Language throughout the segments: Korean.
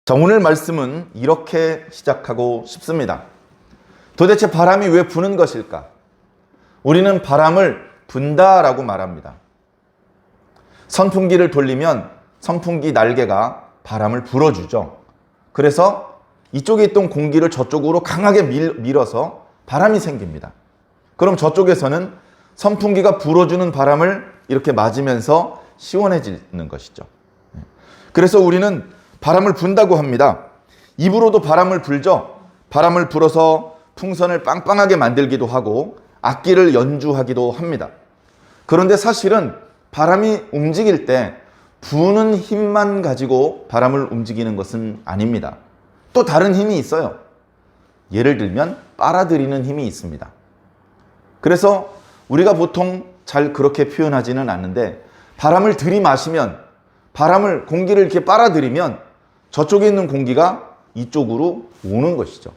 자, 오늘 말씀은 이렇게 시작하고 싶습니다. 도대체 바람이 왜 부는 것일까? 우리는 바람을 분다라고 말합니다. 선풍기를 돌리면 선풍기 날개가 바람을 불어주죠. 그래서 이쪽에 있던 공기를 저쪽으로 강하게 밀어서 바람이 생깁니다. 그럼 저쪽에서는 선풍기가 불어주는 바람을 이렇게 맞으면서 시원해지는 것이죠. 그래서 우리는 바람을 분다고 합니다. 입으로도 바람을 불죠. 바람을 불어서 풍선을 빵빵하게 만들기도 하고 악기를 연주하기도 합니다. 그런데 사실은 바람이 움직일 때 부는 힘만 가지고 바람을 움직이는 것은 아닙니다. 또 다른 힘이 있어요. 예를 들면 빨아들이는 힘이 있습니다. 그래서 우리가 보통 잘 그렇게 표현하지는 않는데 바람을 들이마시면 공기를 이렇게 빨아들이면 저쪽에 있는 공기가 이쪽으로 오는 것이죠.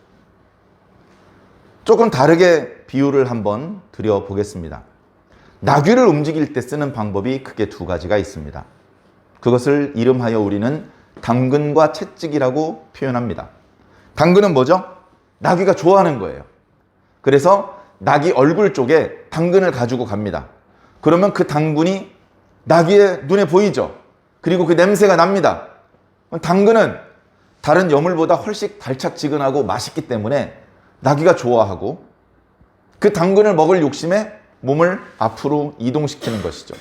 조금 다르게 비유를 한번 드려보겠습니다. 나귀를 움직일 때 쓰는 방법이 크게 두 가지가 있습니다. 그것을 이름하여 우리는 당근과 채찍이라고 표현합니다. 당근은 뭐죠? 나귀가 좋아하는 거예요. 그래서 나귀 얼굴 쪽에 당근을 가지고 갑니다. 그러면 그 당근이 나귀의 눈에 보이죠? 그리고 그 냄새가 납니다. 당근은 다른 여물보다 훨씬 달짝지근하고 맛있기 때문에 나귀가 좋아하고 그 당근을 먹을 욕심에 몸을 앞으로 이동시키는 것이죠.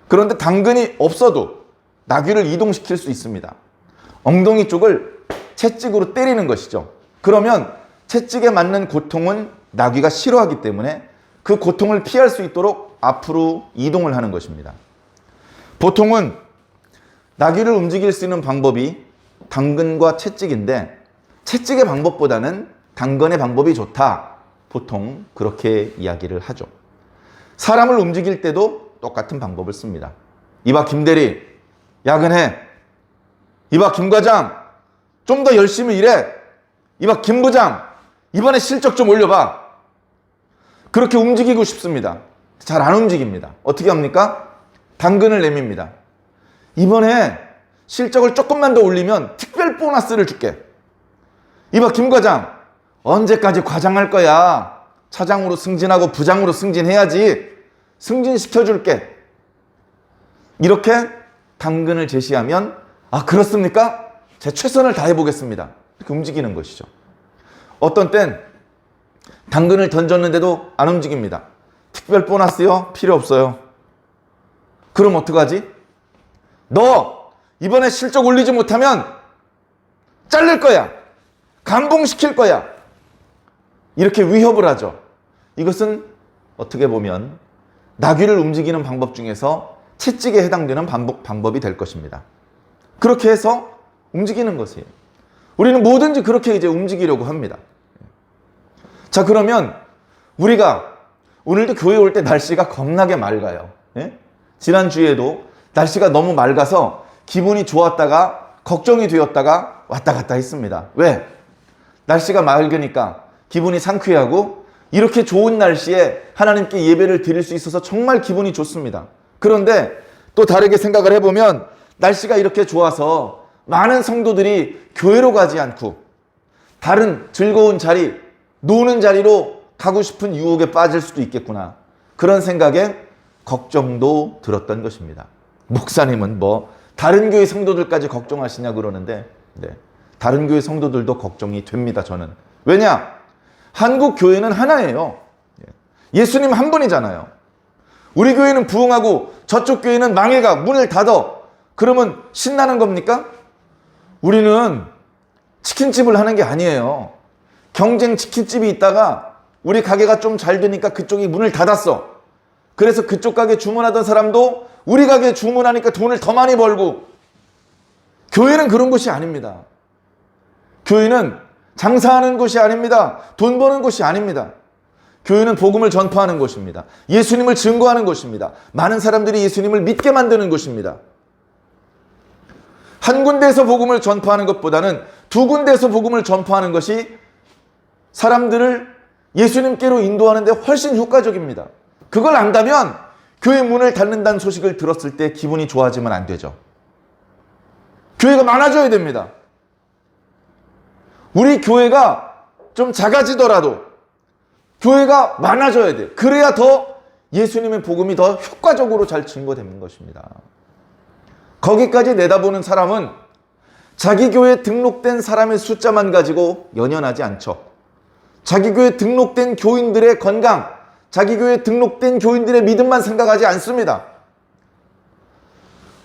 그런데 당근이 없어도 나귀를 이동시킬 수 있습니다. 엉덩이 쪽을 채찍으로 때리는 것이죠. 그러면 채찍에 맞는 고통은 나귀가 싫어하기 때문에 그 고통을 피할 수 있도록 앞으로 이동을 하는 것입니다. 보통은 나귀를 움직일 수 있는 방법이 당근과 채찍인데 채찍의 방법보다는 당근의 방법이 좋다. 보통 그렇게 이야기를 하죠. 사람을 움직일 때도 똑같은 방법을 씁니다. 이봐 김대리, 야근해. 이봐 김과장, 좀 더 열심히 일해. 이봐 김부장, 이번에 실적 좀 올려봐. 그렇게 움직이고 싶습니다. 잘 안 움직입니다. 어떻게 합니까? 당근을 내밉니다. 이번에 실적을 조금만 더 올리면 특별 보너스를 줄게. 이봐 김 과장, 언제까지 과장할 거야? 차장으로 승진하고 부장으로 승진해야지. 승진시켜줄게. 이렇게 당근을 제시하면 아 그렇습니까? 제 최선을 다해보겠습니다. 이렇게 움직이는 것이죠. 어떤 땐 당근을 던졌는데도 안 움직입니다. 특별 보너스요? 필요 없어요. 그럼 어떡하지? 너 이번에 실적 올리지 못하면 잘릴 거야. 감봉시킬 거야. 이렇게 위협을 하죠. 이것은 어떻게 보면 나귀를 움직이는 방법 중에서 채찍에 해당되는 방법이 될 것입니다. 그렇게 해서 움직이는 것이에요. 우리는 뭐든지 그렇게 이제 움직이려고 합니다. 자, 그러면 우리가 오늘도 교회 올 때 날씨가 겁나게 맑아요. 예? 지난주에도 날씨가 너무 맑아서 기분이 좋았다가 걱정이 되었다가 왔다 갔다 했습니다. 왜? 날씨가 맑으니까 기분이 상쾌하고 이렇게 좋은 날씨에 하나님께 예배를 드릴 수 있어서 정말 기분이 좋습니다. 그런데 또 다르게 생각을 해보면 날씨가 이렇게 좋아서 많은 성도들이 교회로 가지 않고 다른 즐거운 자리, 노는 자리로 가고 싶은 유혹에 빠질 수도 있겠구나. 그런 생각에 걱정도 들었던 것입니다. 목사님은 다른 교회 성도들까지 걱정하시냐 그러는데 네, 다른 교회 성도들도 걱정이 됩니다. 저는. 왜냐? 한국 교회는 하나예요. 예수님 한 분이잖아요. 우리 교회는 부흥하고 저쪽 교회는 망해가 문을 닫아. 그러면 신나는 겁니까? 우리는 치킨집을 하는 게 아니에요. 경쟁 치킨집이 있다가 우리 가게가 좀 잘 되니까 그쪽이 문을 닫았어. 그래서 그쪽 가게 주문하던 사람도 우리 가게 주문하니까 돈을 더 많이 벌고. 교회는 그런 곳이 아닙니다. 교회는 장사하는 곳이 아닙니다. 돈 버는 곳이 아닙니다. 교회는 복음을 전파하는 곳입니다. 예수님을 증거하는 곳입니다. 많은 사람들이 예수님을 믿게 만드는 곳입니다. 한 군데에서 복음을 전파하는 것보다는 두 군데에서 복음을 전파하는 것이 사람들을 예수님께로 인도하는 데 훨씬 효과적입니다. 그걸 안다면 교회 문을 닫는다는 소식을 들었을 때 기분이 좋아지면 안 되죠. 교회가 많아져야 됩니다. 우리 교회가 좀 작아지더라도 교회가 많아져야 돼. 그래야 더 예수님의 복음이 더 효과적으로 잘 증거되는 것입니다. 거기까지 내다보는 사람은 자기 교회에 등록된 사람의 숫자만 가지고 연연하지 않죠. 자기 교회에 등록된 교인들의 건강, 자기 교회에 등록된 교인들의 믿음만 생각하지 않습니다.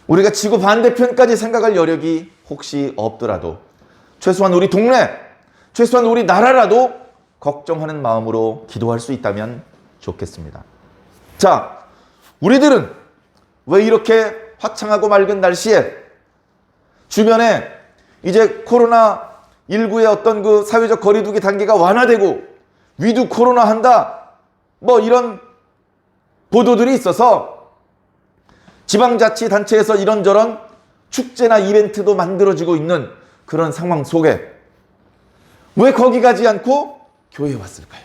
우리가 지구 반대편까지 생각할 여력이 혹시 없더라도 최소한 우리 동네, 최소한 우리 나라라도 걱정하는 마음으로 기도할 수 있다면 좋겠습니다. 자, 우리들은 왜 이렇게 화창하고 맑은 날씨에 주변에 이제 코로나19의 어떤 그 사회적 거리두기 단계가 완화되고 위드 코로나 한다 뭐 이런 보도들이 있어서 지방자치단체에서 이런저런 축제나 이벤트도 만들어지고 있는 그런 상황 속에 왜 거기 가지 않고 교회에 왔을까요?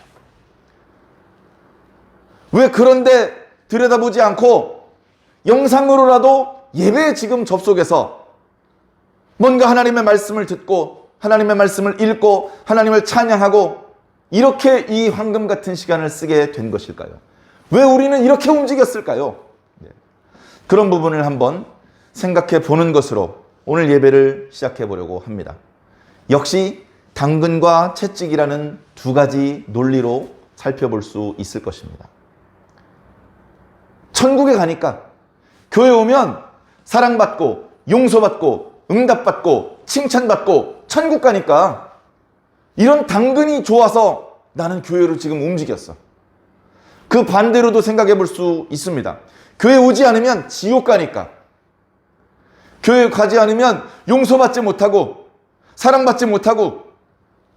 왜 그런데 들여다보지 않고 영상으로라도 예배에 지금 접속해서 뭔가 하나님의 말씀을 듣고 하나님의 말씀을 읽고 하나님을 찬양하고 이렇게 이 황금 같은 시간을 쓰게 된 것일까요? 왜 우리는 이렇게 움직였을까요? 그런 부분을 한번 생각해 보는 것으로 오늘 예배를 시작해 보려고 합니다. 역시 당근과 채찍이라는 두 가지 논리로 살펴볼 수 있을 것입니다. 천국에 가니까 교회 오면 사랑받고 용서받고 응답받고 칭찬받고 천국 가니까 이런 당근이 좋아서 나는 교회로 지금 움직였어. 그 반대로도 생각해 볼 수 있습니다. 교회 오지 않으면 지옥 가니까, 교회 가지 않으면 용서받지 못하고 사랑받지 못하고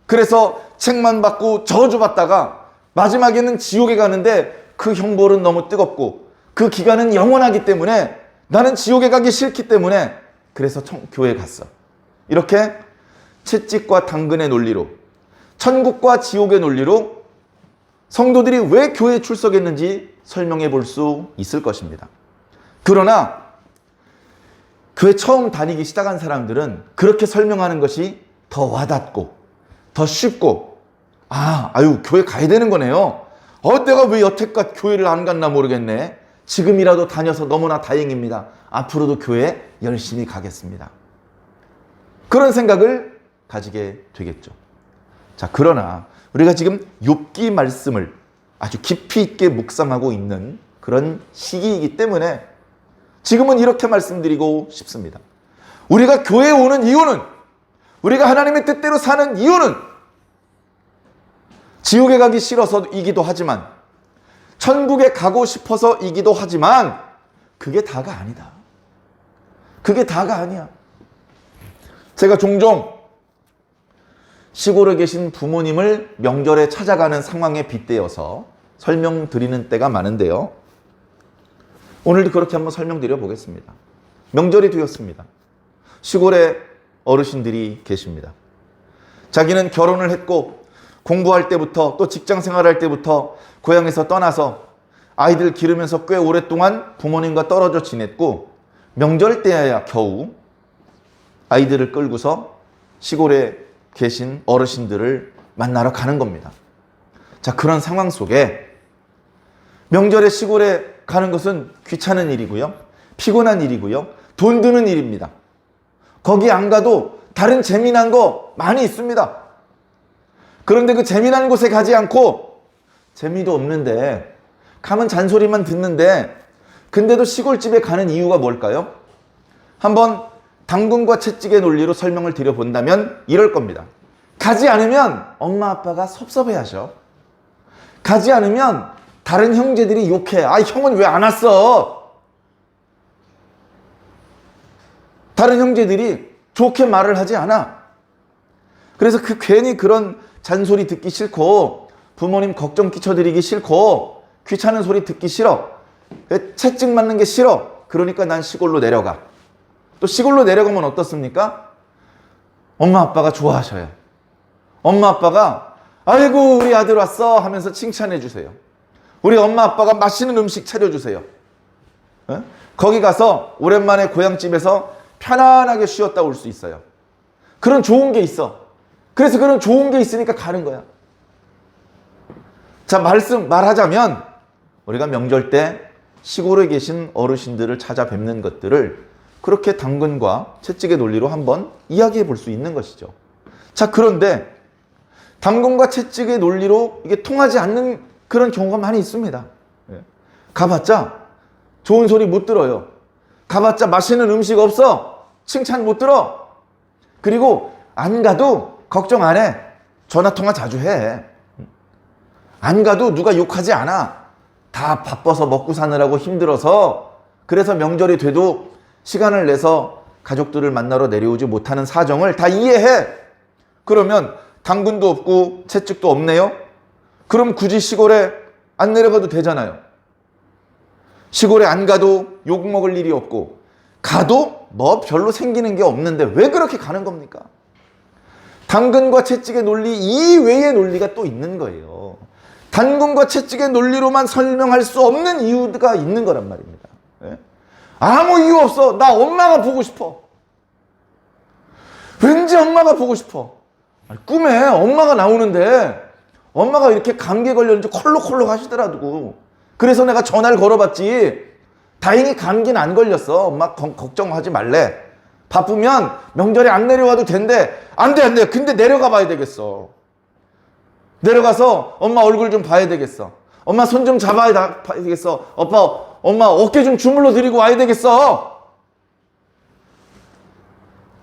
그래서 책만 받고 저주받다가 마지막에는 지옥에 가는데 그 형벌은 너무 뜨겁고 그 기간은 영원하기 때문에 나는 지옥에 가기 싫기 때문에 그래서 교회에 갔어. 이렇게 채찍과 당근의 논리로, 천국과 지옥의 논리로 성도들이 왜 교회에 출석했는지 설명해 볼 수 있을 것입니다. 그러나 교회 처음 다니기 시작한 사람들은 그렇게 설명하는 것이 더 와닿고 더 쉽고 교회 가야 되는 거네요. 내가 왜 여태껏 교회를 안 갔나 모르겠네. 지금이라도 다녀서 너무나 다행입니다. 앞으로도 교회 열심히 가겠습니다. 그런 생각을 가지게 되겠죠. 자, 그러나 우리가 지금 욥기 말씀을 아주 깊이 있게 묵상하고 있는 그런 시기이기 때문에 지금은 이렇게 말씀드리고 싶습니다. 우리가 교회에 오는 이유는, 우리가 하나님의 뜻대로 사는 이유는 지옥에 가기 싫어서이기도 하지만 천국에 가고 싶어서이기도 하지만 그게 다가 아니다. 그게 다가 아니야. 제가 종종 시골에 계신 부모님을 명절에 찾아가는 상황에 빗대어서 설명드리는 때가 많은데요. 오늘도 그렇게 한번 설명드려 보겠습니다. 명절이 되었습니다. 시골에 어르신들이 계십니다. 자기는 결혼을 했고 공부할 때부터 또 직장 생활할 때부터 고향에서 떠나서 아이들 기르면서 꽤 오랫동안 부모님과 떨어져 지냈고 명절 때야 겨우 아이들을 끌고서 시골에 계신 어르신들을 만나러 가는 겁니다. 자, 그런 상황 속에 명절에 시골에 가는 것은 귀찮은 일이고요. 피곤한 일이고요. 돈 드는 일입니다. 거기 안 가도 다른 재미난 거 많이 있습니다. 그런데 그 재미난 곳에 가지 않고 재미도 없는데 가면 잔소리만 듣는데 근데도 시골집에 가는 이유가 뭘까요? 한번 당근과 채찍의 논리로 설명을 드려본다면 이럴 겁니다. 가지 않으면 엄마 아빠가 섭섭해하셔. 가지 않으면 다른 형제들이 욕해. 형은 왜 안 왔어? 다른 형제들이 좋게 말을 하지 않아. 그래서 괜히 그런 잔소리 듣기 싫고 부모님 걱정 끼쳐드리기 싫고 귀찮은 소리 듣기 싫어. 채찍 맞는 게 싫어. 그러니까 난 시골로 내려가. 또 시골로 내려가면 어떻습니까? 엄마 아빠가 좋아하셔요. 엄마 아빠가 아이고 우리 아들 왔어 하면서 칭찬해 주세요. 우리 엄마 아빠가 맛있는 음식 차려주세요. 거기 가서 오랜만에 고향집에서 편안하게 쉬었다 올 수 있어요. 그런 좋은 게 있어. 그래서 그런 좋은 게 있으니까 가는 거야. 자, 말하자면 우리가 명절 때 시골에 계신 어르신들을 찾아뵙는 것들을 그렇게 당근과 채찍의 논리로 한번 이야기해 볼 수 있는 것이죠. 자, 그런데 당근과 채찍의 논리로 이게 통하지 않는 그런 경우가 많이 있습니다. 가봤자 좋은 소리 못 들어요. 가봤자 맛있는 음식 없어. 칭찬 못 들어. 그리고 안 가도 걱정 안 해. 전화 통화 자주 해. 안 가도 누가 욕하지 않아. 다 바빠서 먹고 사느라고 힘들어서, 그래서 명절이 돼도 시간을 내서 가족들을 만나러 내려오지 못하는 사정을 다 이해해. 그러면 당근도 없고 채찍도 없네요. 그럼 굳이 시골에 안 내려가도 되잖아요. 시골에 안 가도 욕 먹을 일이 없고, 가도 뭐 별로 생기는 게 없는데 왜 그렇게 가는 겁니까? 당근과 채찍의 논리 이외의 논리가 또 있는 거예요. 당근과 채찍의 논리로만 설명할 수 없는 이유가 있는 거란 말입니다. 아무 이유 없어. 나 엄마가 보고 싶어. 왠지 엄마가 보고 싶어. 꿈에 엄마가 나오는데 엄마가 이렇게 감기에 걸렸는지 콜록콜록 하시더라고. 그래서 내가 전화를 걸어봤지. 다행히 감기는 안 걸렸어. 엄마 걱정하지 말래. 바쁘면 명절에 안 내려와도 된대. 안 돼, 안 돼. 근데 내려가 봐야 되겠어. 내려가서 엄마 얼굴 좀 봐야 되겠어. 엄마 손 좀 잡아야 되겠어. 엄마 어깨 좀 주물러 드리고 와야 되겠어.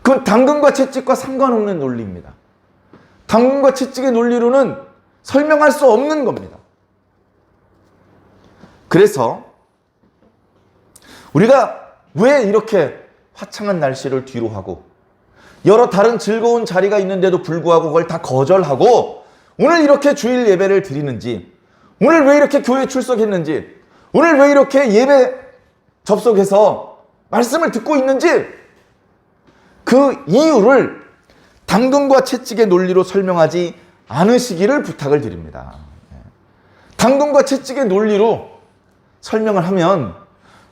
그건 당근과 채찍과 상관없는 논리입니다. 당근과 채찍의 논리로는 설명할 수 없는 겁니다. 그래서 우리가 왜 이렇게 화창한 날씨를 뒤로 하고 여러 다른 즐거운 자리가 있는데도 불구하고 그걸 다 거절하고 오늘 이렇게 주일 예배를 드리는지, 오늘 왜 이렇게 교회에 출석했는지, 오늘 왜 이렇게 예배 접속해서 말씀을 듣고 있는지, 그 이유를 당근과 채찍의 논리로 설명하지 않으시기를 부탁을 드립니다. 당근과 채찍의 논리로 설명을 하면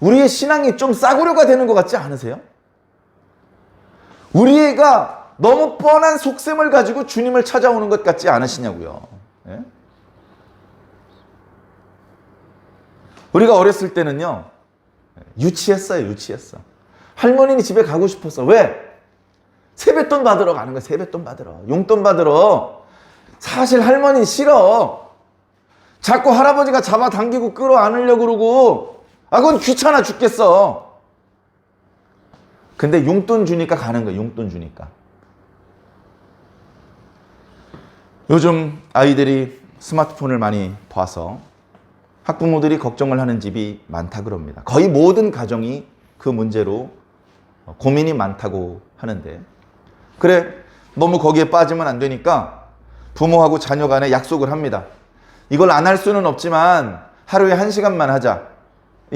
우리의 신앙이 좀 싸구려가 되는 것 같지 않으세요? 우리가 너무 뻔한 속셈을 가지고 주님을 찾아오는 것 같지 않으시냐고요. 예? 우리가 어렸을 때는요, 유치했어요. 할머니 집에 가고 싶었어. 왜? 세뱃돈 받으러 가는 거야. 세뱃돈 받으러. 용돈 받으러. 사실 할머니 싫어. 자꾸 할아버지가 잡아당기고 끌어안으려고 그러고, 그건 귀찮아 죽겠어. 근데 용돈 주니까 가는 거야. 용돈 주니까. 요즘 아이들이 스마트폰을 많이 봐서 학부모들이 걱정을 하는 집이 많다 그럽니다. 거의 모든 가정이 그 문제로 고민이 많다고 하는데, 그래, 너무 거기에 빠지면 안 되니까 부모하고 자녀 간에 약속을 합니다. 이걸 안 할 수는 없지만 하루에 1시간만 하자.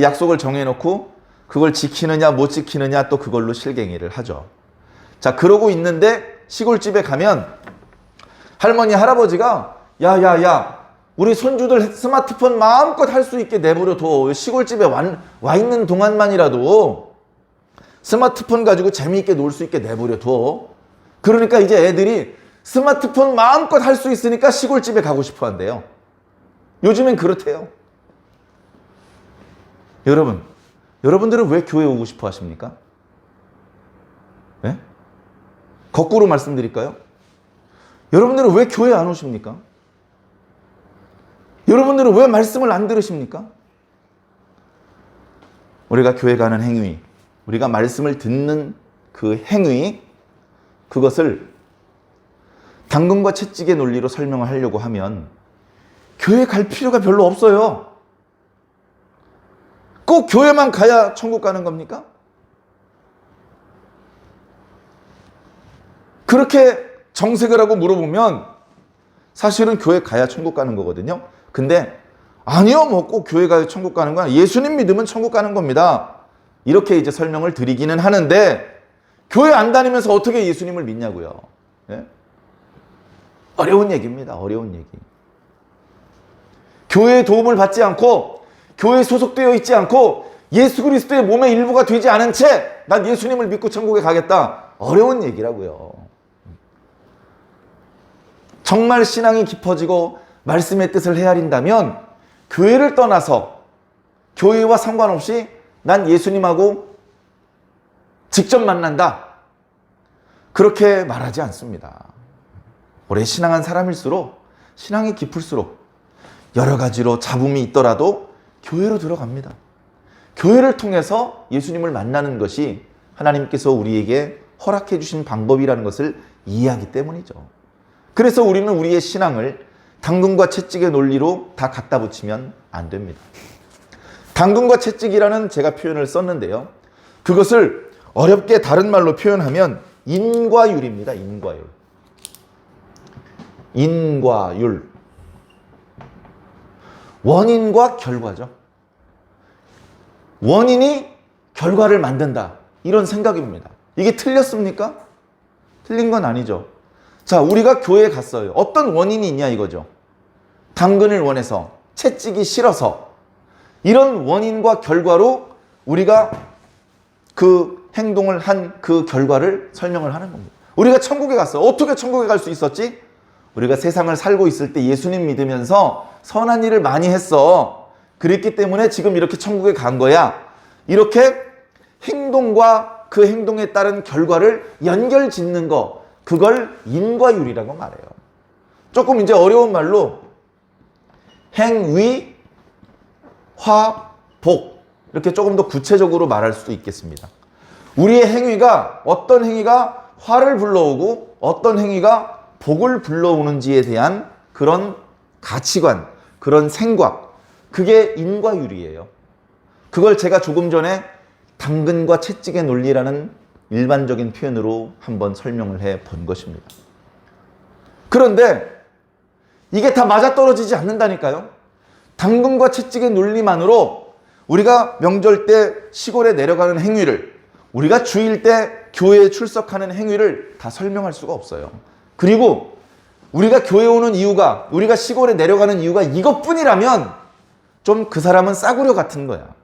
약속을 정해놓고 그걸 지키느냐 못 지키느냐 또 그걸로 실갱이를 하죠. 자, 그러고 있는데 시골집에 가면 할머니 할아버지가 야 우리 손주들 스마트폰 마음껏 할 수 있게 내버려 둬. 시골집에 와 있는 동안만이라도 스마트폰 가지고 재미있게 놀 수 있게 내버려 둬. 그러니까 이제 애들이 스마트폰 마음껏 할 수 있으니까 시골집에 가고 싶어 한대요. 요즘엔 그렇대요. 여러분들은 왜 교회 오고 싶어 하십니까? 네? 거꾸로 말씀드릴까요? 여러분들은 왜 교회 안 오십니까? 여러분들은 왜 말씀을 안 들으십니까? 우리가 교회 가는 행위, 우리가 말씀을 듣는 그 행위, 그것을 당근과 채찍의 논리로 설명을 하려고 하면 교회 갈 필요가 별로 없어요. 꼭 교회만 가야 천국 가는 겁니까? 그렇게 정색을 하고 물어보면 사실은 교회 가야 천국 가는 거거든요. 근데 아니요, 뭐 꼭 교회 가야 천국 가는 건 예수님 믿으면 천국 가는 겁니다. 이렇게 이제 설명을 드리기는 하는데 교회 안 다니면서 어떻게 예수님을 믿냐고요. 예? 어려운 얘기입니다. 어려운 얘기. 교회의 도움을 받지 않고 교회에 소속되어 있지 않고 예수 그리스도의 몸의 일부가 되지 않은 채 난 예수님을 믿고 천국에 가겠다. 어려운 얘기라고요. 정말 신앙이 깊어지고 말씀의 뜻을 헤아린다면 교회를 떠나서 교회와 상관없이 난 예수님하고 직접 만난다, 그렇게 말하지 않습니다. 오래 신앙한 사람일수록, 신앙이 깊을수록 여러 가지로 잡음이 있더라도 교회로 들어갑니다. 교회를 통해서 예수님을 만나는 것이 하나님께서 우리에게 허락해 주신 방법이라는 것을 이해하기 때문이죠. 그래서 우리는 우리의 신앙을 당근과 채찍의 논리로 다 갖다 붙이면 안 됩니다. 당근과 채찍이라는 제가 표현을 썼는데요. 그것을 어렵게 다른 말로 표현하면 인과율입니다. 인과율. 인과율. 원인과 결과죠. 원인이 결과를 만든다, 이런 생각입니다. 이게 틀렸습니까? 틀린 건 아니죠. 자, 우리가 교회에 갔어요. 어떤 원인이 있냐 이거죠. 당근을 원해서, 채찍이 싫어서. 이런 원인과 결과로 우리가 그 행동을 한 그 결과를 설명을 하는 겁니다. 우리가 천국에 갔어요. 어떻게 천국에 갈 수 있었지? 우리가 세상을 살고 있을 때 예수님 믿으면서 선한 일을 많이 했어. 그랬기 때문에 지금 이렇게 천국에 간 거야. 이렇게 행동과 그 행동에 따른 결과를 연결 짓는 거, 그걸 인과율이라고 말해요. 조금 이제 어려운 말로 행위, 화, 복, 이렇게 조금 더 구체적으로 말할 수도 있겠습니다. 우리의 행위가, 어떤 행위가 화를 불러오고 어떤 행위가 복을 불러오는지에 대한 그런 가치관, 그런 생각, 그게 인과율이에요. 그걸 제가 조금 전에 당근과 채찍의 논리라는 일반적인 표현으로 한번 설명을 해 본 것입니다. 그런데 이게 다 맞아떨어지지 않는다니까요. 당근과 채찍의 논리만으로 우리가 명절 때 시골에 내려가는 행위를, 우리가 주일 때 교회에 출석하는 행위를 다 설명할 수가 없어요. 그리고 우리가 교회 오는 이유가, 우리가 시골에 내려가는 이유가 이것뿐이라면 좀 그 사람은 싸구려 같은 거야.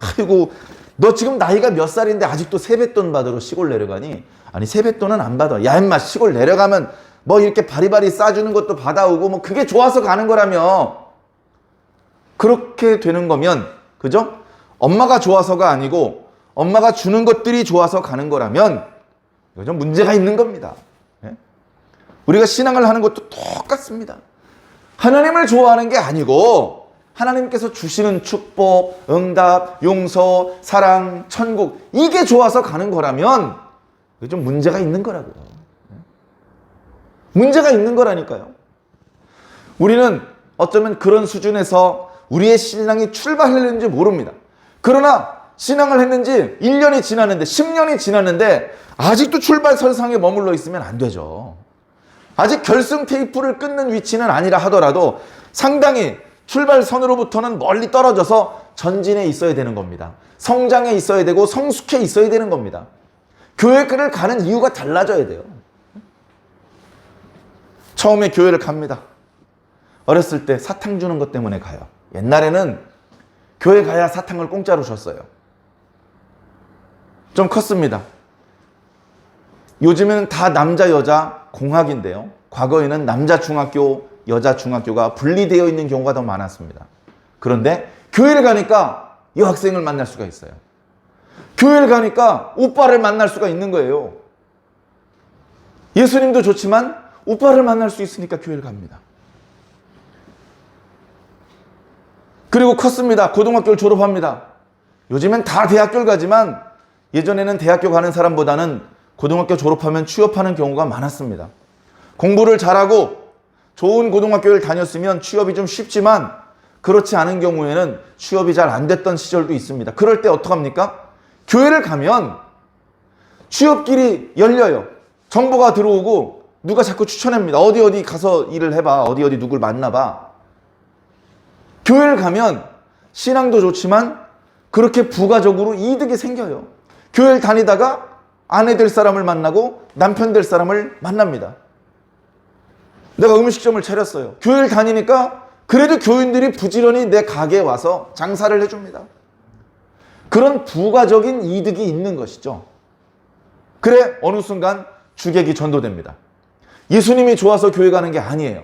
아이고, 너 지금 나이가 몇 살인데 아직도 세뱃돈 받으러 시골 내려가니? 아니, 세뱃돈은 안 받아. 야, 임마, 시골 내려가면 뭐 이렇게 바리바리 싸주는 것도 받아오고 뭐 그게 좋아서 가는 거라며. 그렇게 되는 거면, 그죠? 엄마가 좋아서가 아니고 엄마가 주는 것들이 좋아서 가는 거라면 이거 좀 문제가 있는 겁니다. 우리가 신앙을 하는 것도 똑같습니다. 하나님을 좋아하는 게 아니고 하나님께서 주시는 축복, 응답, 용서, 사랑, 천국, 이게 좋아서 가는 거라면 이게 좀 문제가 있는 거라고요. 문제가 있는 거라니까요. 우리는 어쩌면 그런 수준에서 우리의 신앙이 출발했는지 모릅니다. 그러나 신앙을 했는지 1년이 지났는데 10년이 지났는데 아직도 출발선상에 머물러 있으면 안 되죠. 아직 결승 테이프를 끊는 위치는 아니라 하더라도 상당히 출발선으로부터는 멀리 떨어져서 전진해 있어야 되는 겁니다. 성장해 있어야 되고 성숙해 있어야 되는 겁니다. 교회를 가는 이유가 달라져야 돼요. 처음에 교회를 갑니다. 어렸을 때 사탕 주는 것 때문에 가요. 옛날에는 교회 가야 사탕을 공짜로 줬어요. 좀 컸습니다. 요즘에는 다 남자 여자 공학인데요. 과거에는 남자 중학교, 여자 중학교가 분리되어 있는 경우가 더 많았습니다. 그런데 교회를 가니까 여학생을 만날 수가 있어요. 교회를 가니까 오빠를 만날 수가 있는 거예요. 예수님도 좋지만 오빠를 만날 수 있으니까 교회를 갑니다. 그리고 컸습니다. 고등학교를 졸업합니다. 요즘엔 다 대학교를 가지만 예전에는 대학교 가는 사람보다는 고등학교 졸업하면 취업하는 경우가 많았습니다. 공부를 잘하고 좋은 고등학교를 다녔으면 취업이 좀 쉽지만 그렇지 않은 경우에는 취업이 잘 안 됐던 시절도 있습니다. 그럴 때 어떡합니까? 교회를 가면 취업길이 열려요. 정보가 들어오고 누가 자꾸 추천합니다. 어디 가서 일을 해봐. 어디 누굴 만나봐. 교회를 가면 신앙도 좋지만 그렇게 부가적으로 이득이 생겨요. 교회를 다니다가 아내 될 사람을 만나고 남편 될 사람을 만납니다. 내가 음식점을 차렸어요. 교회를 다니니까 그래도 교인들이 부지런히 내 가게에 와서 장사를 해줍니다. 그런 부가적인 이득이 있는 것이죠. 그래 어느 순간 주객이 전도됩니다. 예수님이 좋아서 교회 가는 게 아니에요.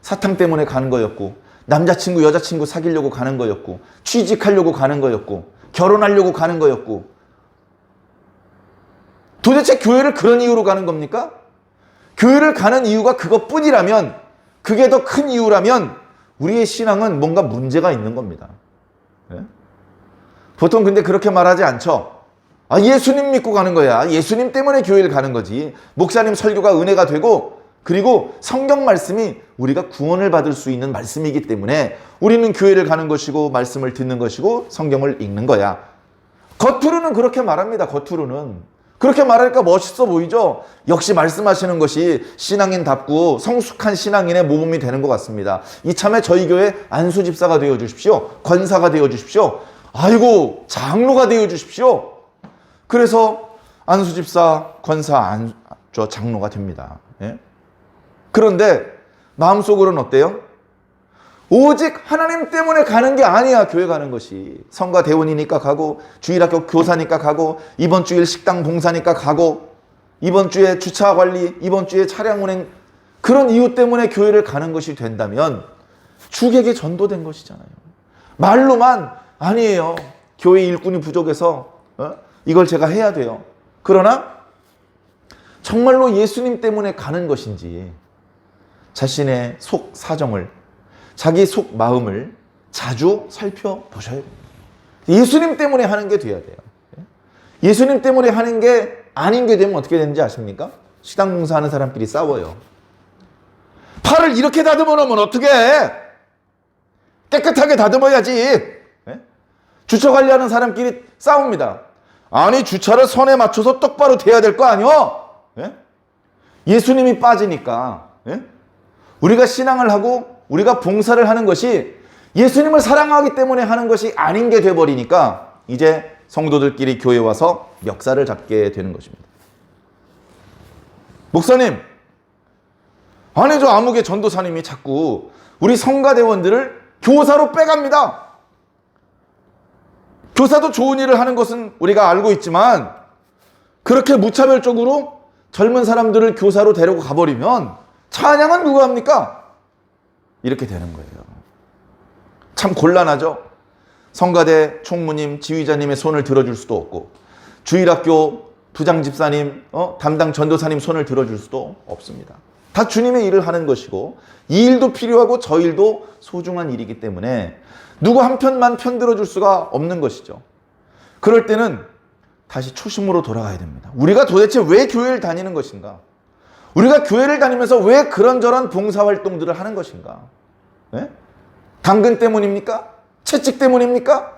사탕 때문에 가는 거였고, 남자친구, 여자친구 사귀려고 가는 거였고, 취직하려고 가는 거였고, 결혼하려고 가는 거였고. 도대체 교회를 그런 이유로 가는 겁니까? 교회를 가는 이유가 그것뿐이라면, 그게 더 큰 이유라면 우리의 신앙은 뭔가 문제가 있는 겁니다. 네? 보통 근데 그렇게 말하지 않죠. 아, 예수님 믿고 가는 거야. 예수님 때문에 교회를 가는 거지. 목사님 설교가 은혜가 되고, 그리고 성경 말씀이 우리가 구원을 받을 수 있는 말씀이기 때문에 우리는 교회를 가는 것이고 말씀을 듣는 것이고 성경을 읽는 거야. 겉으로는 그렇게 말합니다. 겉으로는. 그렇게 말하니까 멋있어 보이죠? 역시 말씀하시는 것이 신앙인답고 성숙한 신앙인의 모범이 되는 것 같습니다. 이참에 저희 교회 안수 집사가 되어 주십시오. 권사가 되어 주십시오. 아이고, 장로가 되어 주십시오. 그래서 안수 집사, 권사, 장로가 됩니다. 예? 그런데 마음속으로는 어때요? 오직 하나님 때문에 가는 게 아니야. 교회 가는 것이. 성가 대원이니까 가고, 주일학교 교사니까 가고, 이번 주일 식당 봉사니까 가고, 이번 주에 주차 관리, 이번 주에 차량 운행, 그런 이유 때문에 교회를 가는 것이 된다면 주객에 전도된 것이잖아요. 말로만 아니에요. 교회 일꾼이 부족해서 이걸 제가 해야 돼요. 그러나 정말로 예수님 때문에 가는 것인지 자신의 속 사정을, 자기 속 마음을 자주 살펴보셔야 됩니다. 예수님 때문에 하는 게 돼야 돼요. 예수님 때문에 하는 게 아닌 게 되면 어떻게 되는지 아십니까? 식당 봉사하는 사람끼리 싸워요. 팔을 이렇게 다듬어 놓으면 어떻게 해? 깨끗하게 다듬어야지. 주차 관리하는 사람끼리 싸웁니다. 아니, 주차를 선에 맞춰서 똑바로 돼야 될 거 아니요? 예수님이 빠지니까 우리가 신앙을 하고 우리가 봉사를 하는 것이 예수님을 사랑하기 때문에 하는 것이 아닌 게 돼버리니까 이제 성도들끼리 교회 와서 멱살을 잡게 되는 것입니다. 목사님, 아니 저 아무개 전도사님이 자꾸 우리 성가대원들을 교사로 빼갑니다. 교사도 좋은 일을 하는 것은 우리가 알고 있지만 그렇게 무차별적으로 젊은 사람들을 교사로 데리고 가버리면 찬양은 누가 합니까? 이렇게 되는 거예요. 참 곤란하죠? 성가대 총무님, 지휘자님의 손을 들어줄 수도 없고 주일학교 부장집사님, 담당 전도사님 손을 들어줄 수도 없습니다. 다 주님의 일을 하는 것이고 이 일도 필요하고 저 일도 소중한 일이기 때문에 누구 한 편만 편들어줄 수가 없는 것이죠. 그럴 때는 다시 초심으로 돌아가야 됩니다. 우리가 도대체 왜 교회를 다니는 것인가? 우리가 교회를 다니면서 왜 그런저런 봉사활동들을 하는 것인가? 네? 당근 때문입니까? 채찍 때문입니까?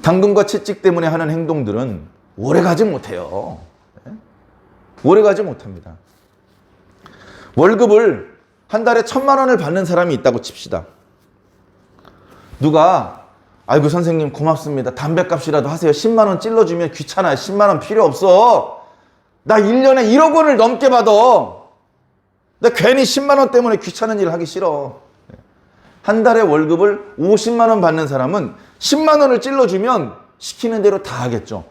당근과 채찍 때문에 하는 행동들은 오래가지 못해요. 네? 오래가지 못합니다. 월급을 한 달에 1,000만 원을 받는 사람이 있다고 칩시다. 누가 아이고 선생님 고맙습니다. 담배값이라도 하세요. 10만 원 찔러주면 귀찮아요. 10만 원 필요 없어. 나 1년에 1억 원을 넘게 받아. 나 괜히 10만 원 때문에 귀찮은 일을 하기 싫어. 한 달에 월급을 50만 원 받는 사람은 10만 원을 찔러주면 시키는 대로 다 하겠죠.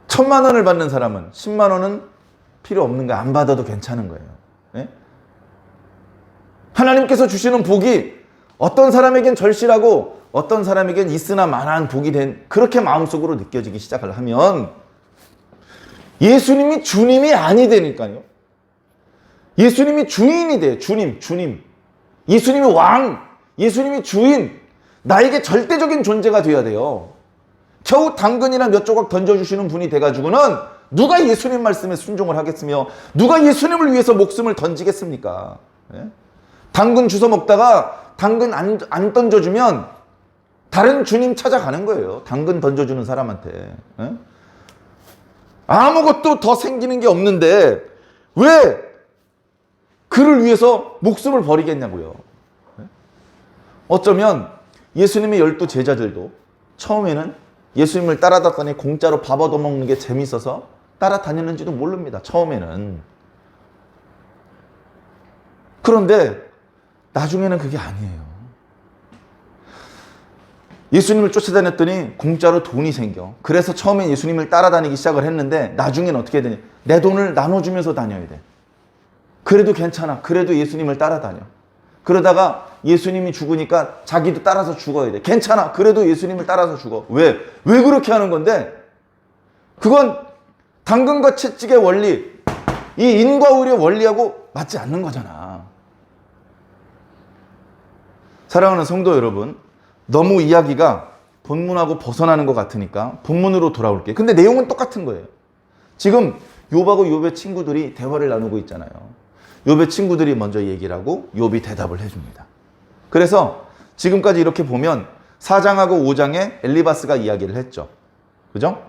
1,000만 원을 받는 사람은 10만 원은 필요 없는 거야. 안 받아도 괜찮은 거예요. 네? 하나님께서 주시는 복이 어떤 사람에겐 절실하고 어떤 사람에겐 있으나 마나한 복이 된 그렇게 마음속으로 느껴지기 시작을 하면 예수님이 주님이 아니 되니까요. 예수님이 주인이 돼요. 주님. 예수님이 왕, 예수님이 주인, 나에게 절대적인 존재가 되어야 돼요. 겨우 당근이나 몇 조각 던져주시는 분이 돼가지고는 누가 예수님 말씀에 순종을 하겠으며 누가 예수님을 위해서 목숨을 던지겠습니까? 당근 주워 먹다가 당근 안 던져주면 다른 주님 찾아가는 거예요. 당근 던져주는 사람한테. 아무것도 더 생기는 게 없는데 왜 그를 위해서 목숨을 버리겠냐고요. 어쩌면 예수님의 12 제자들도 처음에는 예수님을 따라다녔더니 공짜로 밥 얻어먹는 게 재밌어서 따라다녔는지도 모릅니다. 처음에는. 그런데 나중에는 그게 아니에요. 예수님을 쫓아다녔더니 공짜로 돈이 생겨. 그래서 처음엔 예수님을 따라다니기 시작을 했는데 나중에는 어떻게 되냐. 내 돈을 나눠주면서 다녀야 돼. 그래도 괜찮아. 그래도 예수님을 따라다녀. 그러다가 예수님이 죽으니까 자기도 따라서 죽어야 돼. 괜찮아. 그래도 예수님을 따라서 죽어. 왜? 왜 그렇게 하는 건데? 그건 당근과 채찍의 원리, 이 인과 의의 원리하고 맞지 않는 거잖아. 사랑하는 성도 여러분, 너무 이야기가 본문하고 벗어나는 것 같으니까 본문으로 돌아올게요. 근데 내용은 똑같은 거예요. 지금 욥하고 욥의 친구들이 대화를 나누고 있잖아요. 욥의 친구들이 먼저 얘기를 하고 욥이 대답을 해줍니다. 그래서 지금까지 이렇게 보면 4장하고 5장에 엘리바스가 이야기를 했죠. 그죠?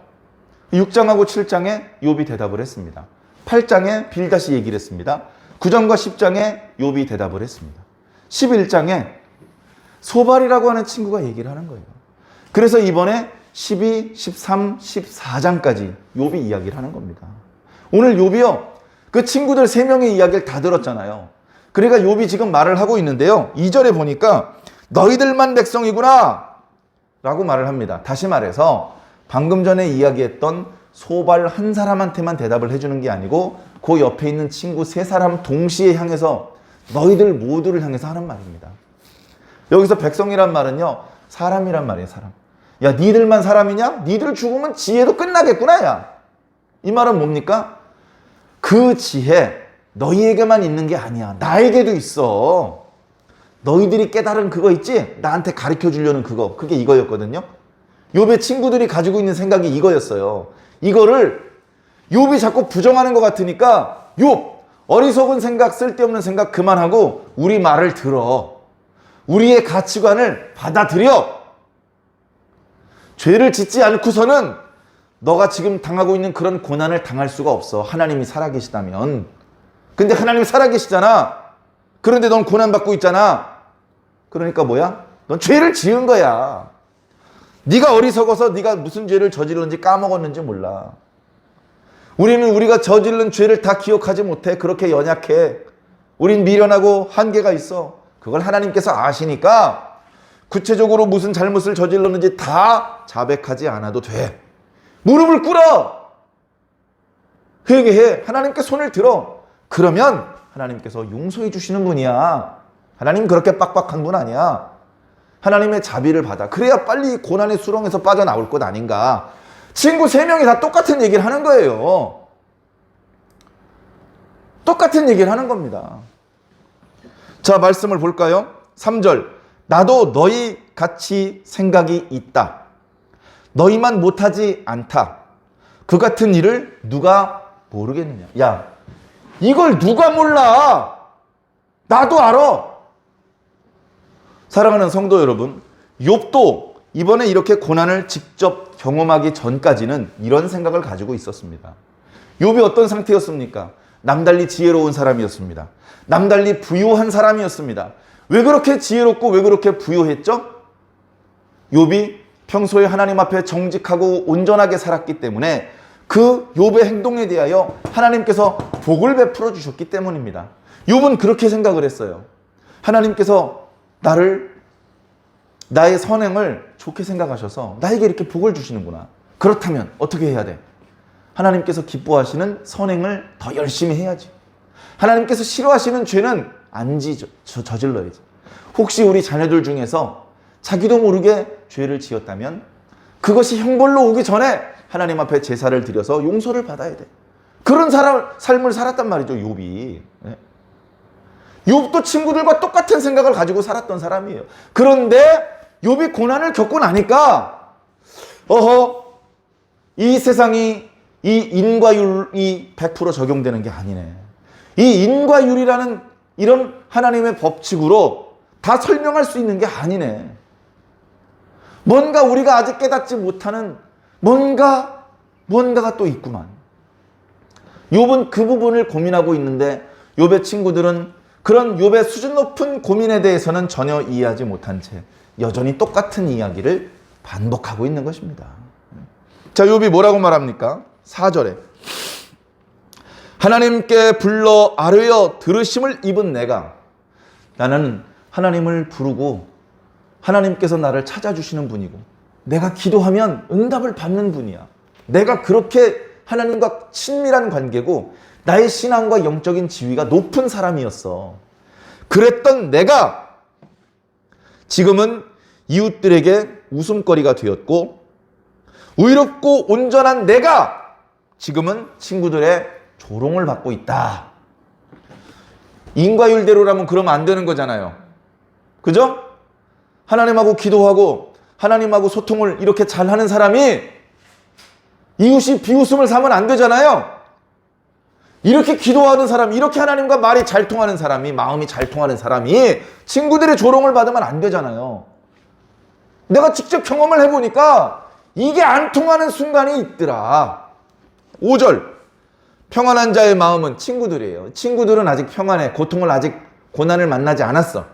6장하고 7장에 욥이 대답을 했습니다. 8장에 빌닷이 얘기를 했습니다. 9장과 10장에 욥이 대답을 했습니다. 11장에 소발이라고 하는 친구가 얘기를 하는 거예요. 그래서 이번에 12, 13, 14장까지 욥이 이야기를 하는 겁니다. 오늘 욥이요, 그 친구들 3명의 이야기를 다 들었잖아요. 그러니까 욥이 지금 말을 하고 있는데요. 2절에 보니까 너희들만 백성이구나 라고 말을 합니다. 다시 말해서 방금 전에 이야기했던 소발 한 사람한테만 대답을 해주는 게 아니고 그 옆에 있는 친구 3사람 동시에 향해서 너희들 모두를 향해서 하는 말입니다. 여기서 백성이란 말은요, 사람이란 말이에요. 사람. 야, 니들만 사람이냐? 니들 죽으면 지혜도 끝나겠구나. 야, 이 말은 뭡니까? 그 지혜 너희에게만 있는 게 아니야. 나에게도 있어. 너희들이 깨달은 그거 있지? 나한테 가르쳐 주려는 그거. 그게 이거였거든요. 욥의 친구들이 가지고 있는 생각이 이거였어요. 이거를 욥이 자꾸 부정하는 것 같으니까 욥, 어리석은 생각, 쓸데없는 생각 그만하고 우리 말을 들어. 우리의 가치관을 받아들여. 죄를 짓지 않고서는 너가 지금 당하고 있는 그런 고난을 당할 수가 없어. 하나님이 살아계시다면. 근데 하나님이 살아계시잖아. 그런데 넌 고난받고 있잖아. 그러니까 뭐야? 넌 죄를 지은 거야. 네가 어리석어서 네가 무슨 죄를 저질렀는지 까먹었는지 몰라. 우리는 우리가 저지른 죄를 다 기억하지 못해. 그렇게 연약해. 우린 미련하고 한계가 있어. 그걸 하나님께서 아시니까 구체적으로 무슨 잘못을 저질렀는지 다 자백하지 않아도 돼. 무릎을 꿇어. 회개해. 하나님께 손을 들어. 그러면 하나님께서 용서해 주시는 분이야. 하나님 그렇게 빡빡한 분 아니야. 하나님의 자비를 받아. 그래야 빨리 고난의 수렁에서 빠져나올 것 아닌가. 친구 3명이 다 똑같은 얘기를 하는 거예요. 똑같은 얘기를 하는 겁니다. 자, 말씀을 볼까요? 3절. 나도 너희 같이 생각이 있다. 너희만 못하지 않다. 그 같은 일을 누가 모르겠느냐. 야, 이걸 누가 몰라? 나도 알아. 사랑하는 성도 여러분, 욥도 이번에 이렇게 고난을 직접 경험하기 전까지는 이런 생각을 가지고 있었습니다. 욥이 어떤 상태였습니까? 남달리 지혜로운 사람이었습니다. 남달리 부유한 사람이었습니다. 왜 그렇게 지혜롭고 왜 그렇게 부유했죠? 욥이 평소에 하나님 앞에 정직하고 온전하게 살았기 때문에 그 욥의 행동에 대하여 하나님께서 복을 베풀어 주셨기 때문입니다. 욥은 그렇게 생각을 했어요. 하나님께서 나의 선행을 좋게 생각하셔서 나에게 이렇게 복을 주시는구나. 그렇다면 어떻게 해야 돼? 하나님께서 기뻐하시는 선행을 더 열심히 해야지. 하나님께서 싫어하시는 죄는 안 저질러야지. 혹시 우리 자녀들 중에서 자기도 모르게 죄를 지었다면 그것이 형벌로 오기 전에 하나님 앞에 제사를 드려서 용서를 받아야 돼. 그런 삶을 살았단 말이죠, 욥이. 욥도 친구들과 똑같은 생각을 가지고 살았던 사람이에요. 그런데 욥이 고난을 겪고 나니까 이 세상이 이 인과율이 100% 적용되는 게 아니네. 이 인과율이라는 이런 하나님의 법칙으로 다 설명할 수 있는 게 아니네. 뭔가 우리가 아직 깨닫지 못하는 뭔가가 또 있구만. 욥은 그 부분을 고민하고 있는데 욥의 친구들은 그런 욥의 수준 높은 고민에 대해서는 전혀 이해하지 못한 채 여전히 똑같은 이야기를 반복하고 있는 것입니다. 자, 욥이 뭐라고 말합니까? 4절에 하나님께 불러 아뢰어 들으심을 입은 내가, 나는 하나님을 부르고 하나님께서 나를 찾아주시는 분이고 내가 기도하면 응답을 받는 분이야. 내가 그렇게 하나님과 친밀한 관계고 나의 신앙과 영적인 지위가 높은 사람이었어. 그랬던 내가 지금은 이웃들에게 웃음거리가 되었고 의롭고 온전한 내가 지금은 친구들의 조롱을 받고 있다. 인과율대로라면 그러면 안 되는 거잖아요. 그죠? 하나님하고 기도하고 하나님하고 소통을 이렇게 잘하는 사람이 이웃이 비웃음을 사면 안 되잖아요. 이렇게 기도하는 사람, 이렇게 하나님과 말이 잘 통하는 사람이, 마음이 잘 통하는 사람이 친구들의 조롱을 받으면 안 되잖아요. 내가 직접 경험을 해보니까 이게 안 통하는 순간이 있더라. 5절. 평안한 자의 마음은 친구들이에요. 친구들은 아직 평안해. 고통을 아직 고난을 만나지 않았어.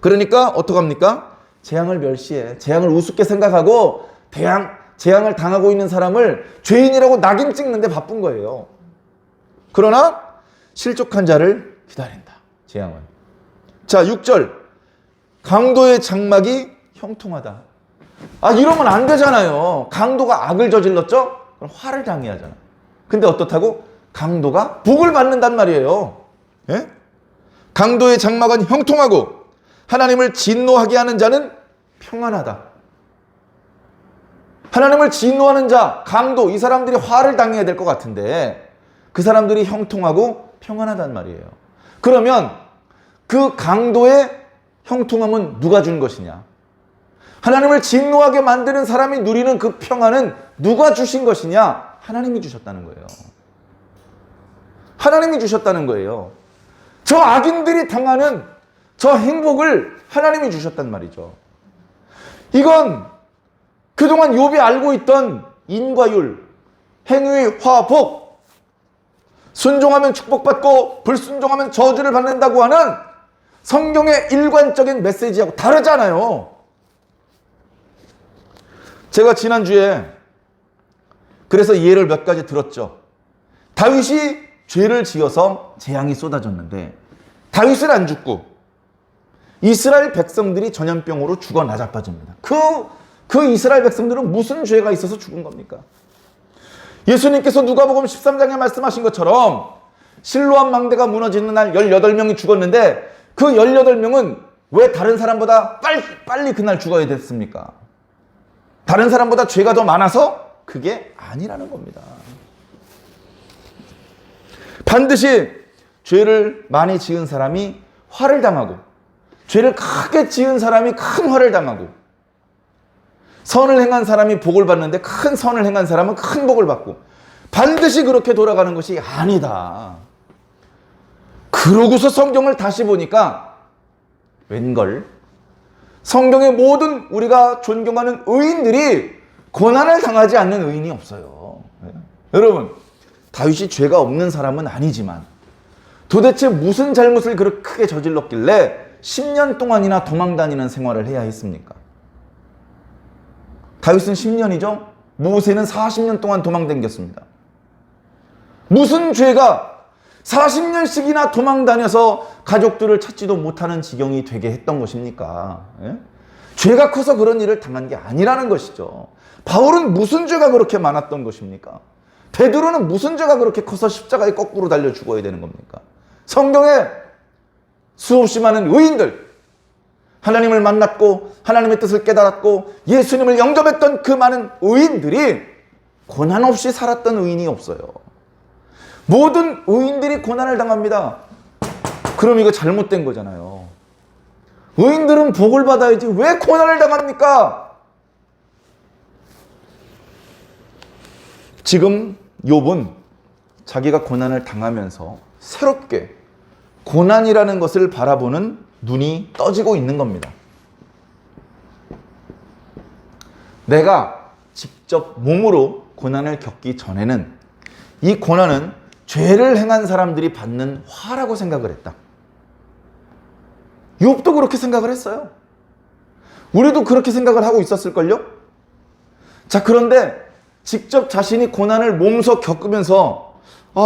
그러니까 어떡합니까? 재앙을 멸시해. 재앙을 우습게 생각하고 재앙을 당하고 있는 사람을 죄인이라고 낙인 찍는데 바쁜 거예요. 그러나 실족한 자를 기다린다. 재앙은. 자, 6절. 강도의 장막이 형통하다. 아, 이러면 안 되잖아요. 강도가 악을 저질렀죠? 그럼 화를 당해야 하잖아. 근데 어떻다고? 강도가 복을 받는단 말이에요. 예? 강도의 장막은 형통하고 하나님을 진노하게 하는 자는 평안하다. 하나님을 진노하는 자, 강도, 이 사람들이 화를 당해야 될 것 같은데 그 사람들이 형통하고 평안하단 말이에요. 그러면 그 강도의 형통함은 누가 준 것이냐? 하나님을 진노하게 만드는 사람이 누리는 그 평안은 누가 주신 것이냐? 하나님이 주셨다는 거예요. 하나님이 주셨다는 거예요. 저 악인들이 당하는 저 행복을 하나님이 주셨단 말이죠. 이건 그동안 욥이 알고 있던 인과율, 행위, 화복, 순종하면 축복받고 불순종하면 저주를 받는다고 하는 성경의 일관적인 메시지하고 다르잖아요. 제가 지난주에 그래서 예를 몇 가지 들었죠. 다윗이 죄를 지어서 재앙이 쏟아졌는데 다윗은 안 죽고 이스라엘 백성들이 전염병으로 죽어 나자빠집니다. 그 이스라엘 백성들은 무슨 죄가 있어서 죽은 겁니까? 예수님께서 누가복음 13장에 말씀하신 것처럼 실로암 망대가 무너지는 날 18명이 죽었는데 그 18명은 왜 다른 사람보다 빨리 그날 죽어야 됐습니까? 다른 사람보다 죄가 더 많아서? 그게 아니라는 겁니다. 반드시 죄를 많이 지은 사람이 화를 당하고 죄를 크게 지은 사람이 큰 화를 당하고 선을 행한 사람이 복을 받는데 큰 선을 행한 사람은 큰 복을 받고 반드시 그렇게 돌아가는 것이 아니다. 그러고서 성경을 다시 보니까 웬걸 성경의 모든 우리가 존경하는 의인들이 고난을 당하지 않는 의인이 없어요. 여러분, 다윗이 죄가 없는 사람은 아니지만 도대체 무슨 잘못을 그렇게 크게 저질렀길래 10년 동안이나 도망 다니는 생활을 해야 했습니까? 다윗은 10년이죠? 모세는 40년 동안 도망 다녔습니다. 무슨 죄가 40년씩이나 도망 다녀서 가족들을 찾지도 못하는 지경이 되게 했던 것입니까? 예? 죄가 커서 그런 일을 당한 게 아니라는 것이죠. 바울은 무슨 죄가 그렇게 많았던 것입니까? 베드로는 무슨 죄가 그렇게 커서 십자가에 거꾸로 달려 죽어야 되는 겁니까? 성경에 수없이 많은 의인들, 하나님을 만났고 하나님의 뜻을 깨달았고 예수님을 영접했던 그 많은 의인들이 고난 없이 살았던 의인이 없어요. 모든 의인들이 고난을 당합니다. 그럼 이거 잘못된 거잖아요. 의인들은 복을 받아야지 왜 고난을 당합니까? 지금 욥은 자기가 고난을 당하면서 새롭게 고난이라는 것을 바라보는 눈이 떠지고 있는 겁니다. 내가 직접 몸으로 고난을 겪기 전에는 이 고난은 죄를 행한 사람들이 받는 화라고 생각을 했다. 욥도 그렇게 생각을 했어요. 우리도 그렇게 생각을 하고 있었을걸요? 자, 그런데 직접 자신이 고난을 몸소 겪으면서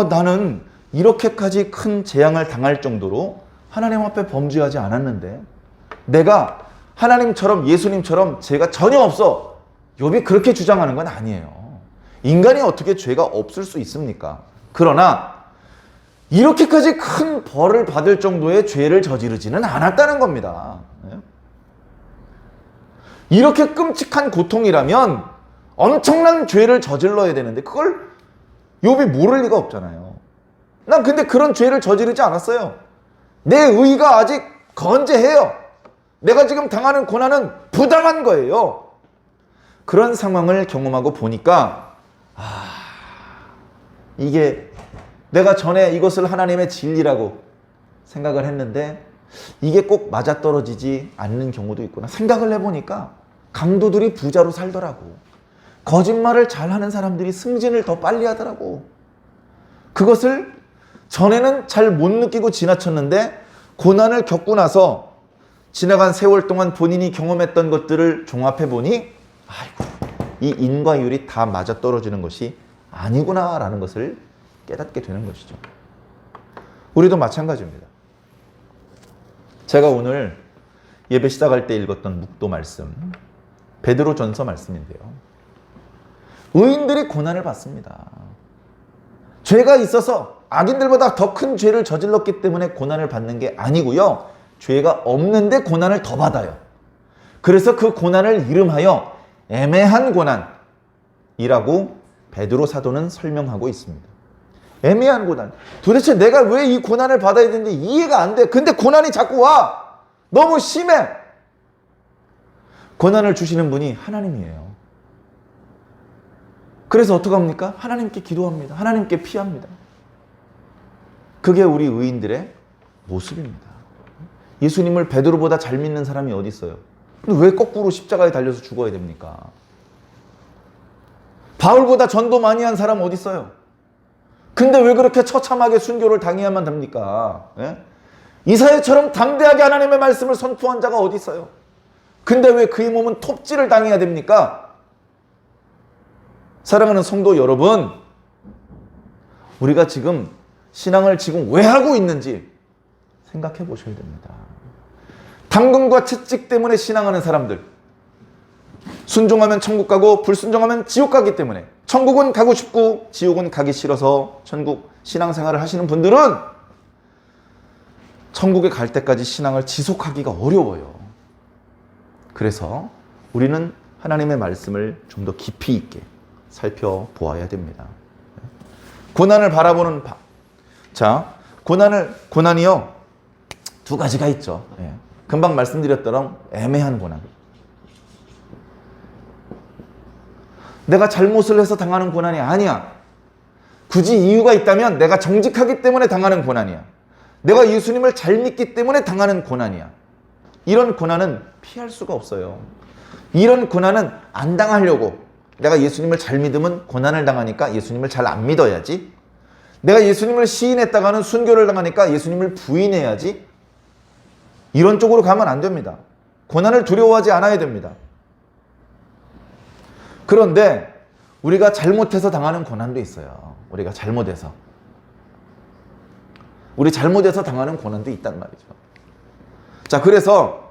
나는 이렇게까지 큰 재앙을 당할 정도로 하나님 앞에 범죄하지 않았는데 내가 하나님처럼 예수님처럼 죄가 전혀 없어. 욥이 그렇게 주장하는 건 아니에요. 인간이 어떻게 죄가 없을 수 있습니까? 그러나 이렇게까지 큰 벌을 받을 정도의 죄를 저지르지는 않았다는 겁니다. 이렇게 끔찍한 고통이라면 엄청난 죄를 저질러야 되는데 그걸 욥이 모를 리가 없잖아요. 난 근데 그런 죄를 저지르지 않았어요. 내 의가 아직 건재해요. 내가 지금 당하는 고난은 부당한 거예요. 그런 상황을 경험하고 보니까 이게 내가 전에 이것을 하나님의 진리라고 생각을 했는데 이게 꼭 맞아떨어지지 않는 경우도 있구나. 생각을 해보니까 강도들이 부자로 살더라고. 거짓말을 잘하는 사람들이 승진을 더 빨리 하더라고. 그것을 전에는 잘 못 느끼고 지나쳤는데 고난을 겪고 나서 지나간 세월 동안 본인이 경험했던 것들을 종합해보니 이 인과율이 다 맞아떨어지는 것이 아니구나라는 것을 깨닫게 되는 것이죠. 우리도 마찬가지입니다. 제가 오늘 예배 시작할 때 읽었던 묵도 말씀, 베드로전서 말씀인데요. 의인들이 고난을 받습니다. 죄가 있어서 악인들보다 더 큰 죄를 저질렀기 때문에 고난을 받는 게 아니고요. 죄가 없는데 고난을 더 받아요. 그래서 그 고난을 이름하여 애매한 고난이라고 베드로 사도는 설명하고 있습니다. 애매한 고난. 도대체 내가 왜 이 고난을 받아야 되는지 이해가 안 돼. 근데 고난이 자꾸 와. 너무 심해. 고난을 주시는 분이 하나님이에요. 그래서 어떡합니까? 하나님께 기도합니다. 하나님께 피합니다. 그게 우리 의인들의 모습입니다. 예수님을 베드로보다 잘 믿는 사람이 어디 있어요? 근데 왜 거꾸로 십자가에 달려서 죽어야 됩니까? 바울보다 전도 많이 한 사람 어디 있어요? 근데 왜 그렇게 처참하게 순교를 당해야만 됩니까? 예? 이사야처럼 담대하게 하나님의 말씀을 선포한 자가 어디 있어요? 근데 왜 그의 몸은 톱질을 당해야 됩니까? 사랑하는 성도 여러분, 우리가 지금 신앙을 지금 왜 하고 있는지 생각해 보셔야 됩니다. 당근과 채찍 때문에 신앙하는 사람들, 순종하면 천국 가고 불순종하면 지옥 가기 때문에 천국은 가고 싶고 지옥은 가기 싫어서 천국 신앙생활을 하시는 분들은 천국에 갈 때까지 신앙을 지속하기가 어려워요. 그래서 우리는 하나님의 말씀을 좀 더 깊이 있게 살펴보아야 됩니다. 고난을 바라보는 자, 고난이요 두 가지가 있죠. 금방 말씀드렸던 애매한 고난. 내가 잘못을 해서 당하는 고난이 아니야. 굳이 이유가 있다면 내가 정직하기 때문에 당하는 고난이야. 내가 예수님을 잘 믿기 때문에 당하는 고난이야. 이런 고난은 피할 수가 없어요. 이런 고난은 안 당하려고. 내가 예수님을 잘 믿으면 고난을 당하니까 예수님을 잘 안 믿어야지. 내가 예수님을 시인했다가는 순교를 당하니까 예수님을 부인해야지. 이런 쪽으로 가면 안 됩니다. 고난을 두려워하지 않아야 됩니다. 그런데 우리가 잘못해서 당하는 고난도 있어요. 우리가 잘못해서. 우리 잘못해서 당하는 고난도 있단 말이죠. 자, 그래서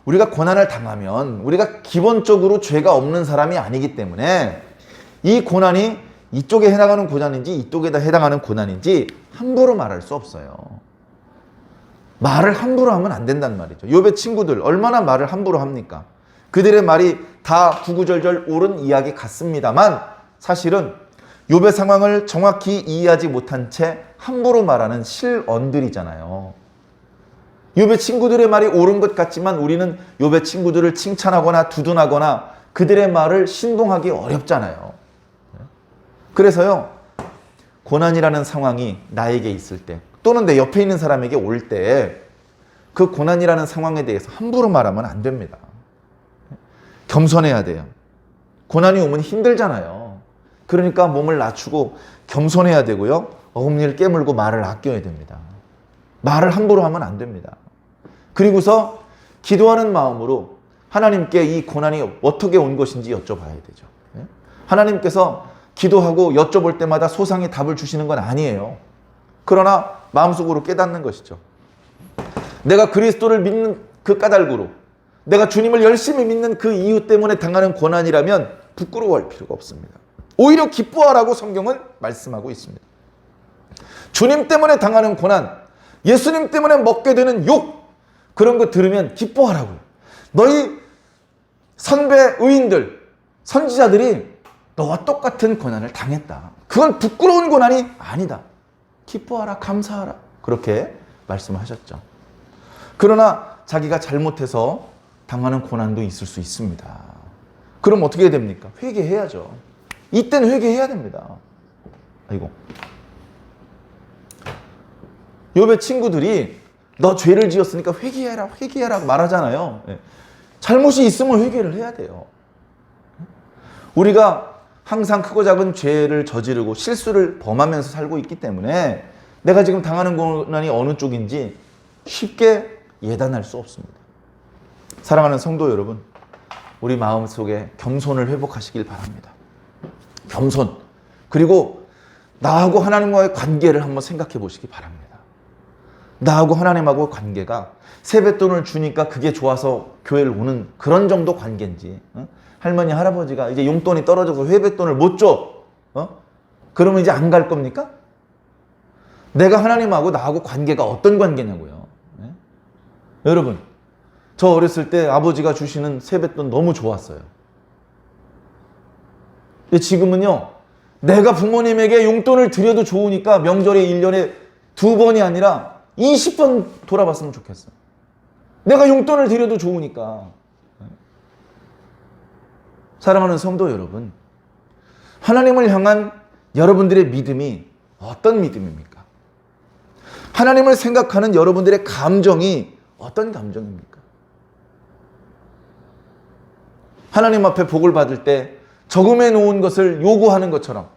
우리가 고난을 당하면 우리가 기본적으로 죄가 없는 사람이 아니기 때문에 이 고난이 이쪽에 해당하는 고난인지 이쪽에다 해당하는 고난인지 함부로 말할 수 없어요. 말을 함부로 하면 안 된단 말이죠. 욥의 친구들 얼마나 말을 함부로 합니까? 그들의 말이 다 구구절절 옳은 이야기 같습니다만 사실은 욥의 상황을 정확히 이해하지 못한 채 함부로 말하는 실언들이잖아요. 욥의 친구들의 말이 옳은 것 같지만 우리는 욥의 친구들을 칭찬하거나 두둔하거나 그들의 말을 신봉하기 어렵잖아요. 그래서요, 고난이라는 상황이 나에게 있을 때 또는 내 옆에 있는 사람에게 올 때 그 고난이라는 상황에 대해서 함부로 말하면 안 됩니다. 겸손해야 돼요. 고난이 오면 힘들잖아요. 그러니까 몸을 낮추고 겸손해야 되고요. 어금니를 깨물고 말을 아껴야 됩니다. 말을 함부로 하면 안 됩니다. 그리고서 기도하는 마음으로 하나님께 이 고난이 어떻게 온 것인지 여쭤봐야 되죠. 하나님께서 기도하고 여쭤볼 때마다 소상히 답을 주시는 건 아니에요. 그러나 마음속으로 깨닫는 것이죠. 내가 그리스도를 믿는 그 까닭으로, 내가 주님을 열심히 믿는 그 이유 때문에 당하는 고난이라면 부끄러워할 필요가 없습니다. 오히려 기뻐하라고 성경은 말씀하고 있습니다. 주님 때문에 당하는 고난, 예수님 때문에 먹게 되는 욕, 그런 거 들으면 기뻐하라고요. 너희 선배 의인들, 선지자들이 너와 똑같은 고난을 당했다. 그건 부끄러운 고난이 아니다. 기뻐하라, 감사하라. 그렇게 말씀하셨죠. 그러나 자기가 잘못해서 당하는 고난도 있을 수 있습니다. 그럼 어떻게 해야 됩니까? 회개해야죠. 이때는 회개해야 됩니다. 아이고. 욥의 친구들이 너 죄를 지었으니까 회개해라, 회개해라 말하잖아요. 잘못이 있으면 회개를 해야 돼요. 우리가 항상 크고 작은 죄를 저지르고 실수를 범하면서 살고 있기 때문에 내가 지금 당하는 고난이 어느 쪽인지 쉽게 예단할 수 없습니다. 사랑하는 성도 여러분, 우리 마음속에 겸손을 회복하시길 바랍니다. 겸손. 그리고 나하고 하나님과의 관계를 한번 생각해 보시기 바랍니다. 나하고 하나님하고 관계가 세뱃돈을 주니까 그게 좋아서 교회를 오는 그런 정도 관계인지, 할머니 할아버지가 이제 용돈이 떨어져서 세뱃돈을 못 줘, 그러면 이제 안 갈 겁니까? 내가 하나님하고 나하고 관계가 어떤 관계냐고요. 여러분, 저 어렸을 때 아버지가 주시는 세뱃돈 너무 좋았어요. 근데 지금은요, 내가 부모님에게 용돈을 드려도 좋으니까 명절에 1년에 2번이 아니라 20번 돌아봤으면 좋겠어요. 내가 용돈을 드려도 좋으니까. 사랑하는 성도 여러분, 하나님을 향한 여러분들의 믿음이 어떤 믿음입니까? 하나님을 생각하는 여러분들의 감정이 어떤 감정입니까? 하나님 앞에 복을 받을 때 저금해 놓은 것을 요구하는 것처럼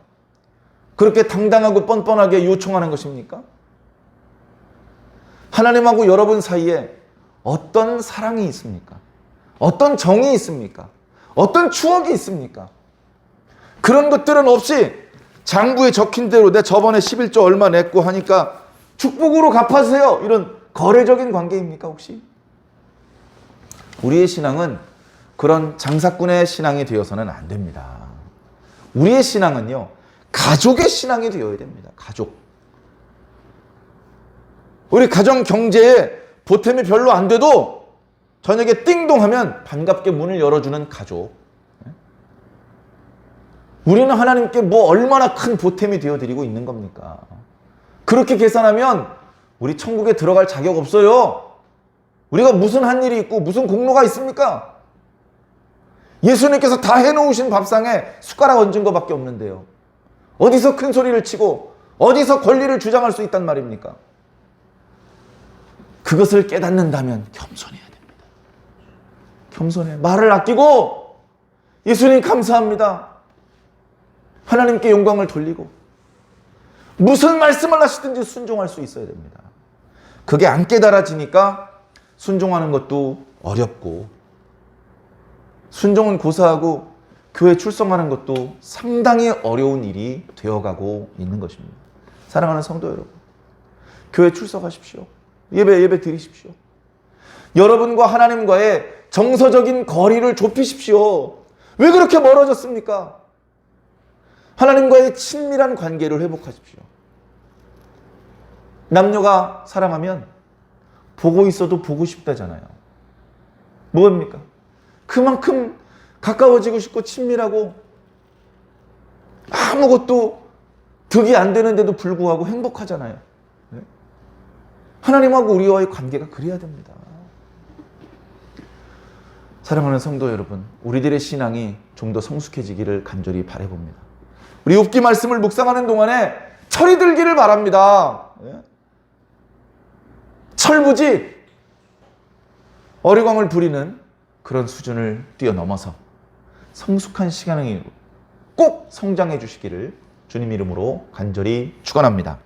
그렇게 당당하고 뻔뻔하게 요청하는 것입니까? 하나님하고 여러분 사이에 어떤 사랑이 있습니까? 어떤 정이 있습니까? 어떤 추억이 있습니까? 그런 것들은 없이 장부에 적힌 대로 내 저번에 11조 얼마 냈고 하니까 축복으로 갚아주세요. 이런 거래적인 관계입니까 혹시? 우리의 신앙은 그런 장사꾼의 신앙이 되어서는 안 됩니다. 우리의 신앙은요, 가족의 신앙이 되어야 됩니다. 가족. 우리 가정 경제에 보탬이 별로 안 돼도 저녁에 띵동 하면 반갑게 문을 열어주는 가족. 우리는 하나님께 뭐 얼마나 큰 보탬이 되어드리고 있는 겁니까? 그렇게 계산하면 우리 천국에 들어갈 자격 없어요. 우리가 무슨 한 일이 있고 무슨 공로가 있습니까? 예수님께서 다 해놓으신 밥상에 숟가락 얹은 것밖에 없는데요. 어디서 큰 소리를 치고 어디서 권리를 주장할 수 있단 말입니까? 그것을 깨닫는다면 겸손해야 됩니다. 겸손해. 말을 아끼고 예수님 감사합니다. 하나님께 영광을 돌리고 무슨 말씀을 하시든지 순종할 수 있어야 됩니다. 그게 안 깨달아지니까 순종하는 것도 어렵고 순종은 고사하고 교회 출석하는 것도 상당히 어려운 일이 되어가고 있는 것입니다. 사랑하는 성도 여러분, 교회 출석하십시오. 예배 드리십시오. 여러분과 하나님과의 정서적인 거리를 좁히십시오. 왜 그렇게 멀어졌습니까? 하나님과의 친밀한 관계를 회복하십시오. 남녀가 사랑하면 보고 있어도 보고 싶다잖아요. 뭐입니까? 그만큼 가까워지고 싶고 친밀하고 아무것도 득이 안 되는데도 불구하고 행복하잖아요. 하나님하고 우리와의 관계가 그래야 됩니다. 사랑하는 성도 여러분, 우리들의 신앙이 좀 더 성숙해지기를 간절히 바라봅니다. 우리 욥기 말씀을 묵상하는 동안에 철이 들기를 바랍니다. 철부지 어리광을 부리는 그런 수준을 뛰어넘어서 성숙한 시간이 꼭 성장해 주시기를 주님 이름으로 간절히 축원합니다.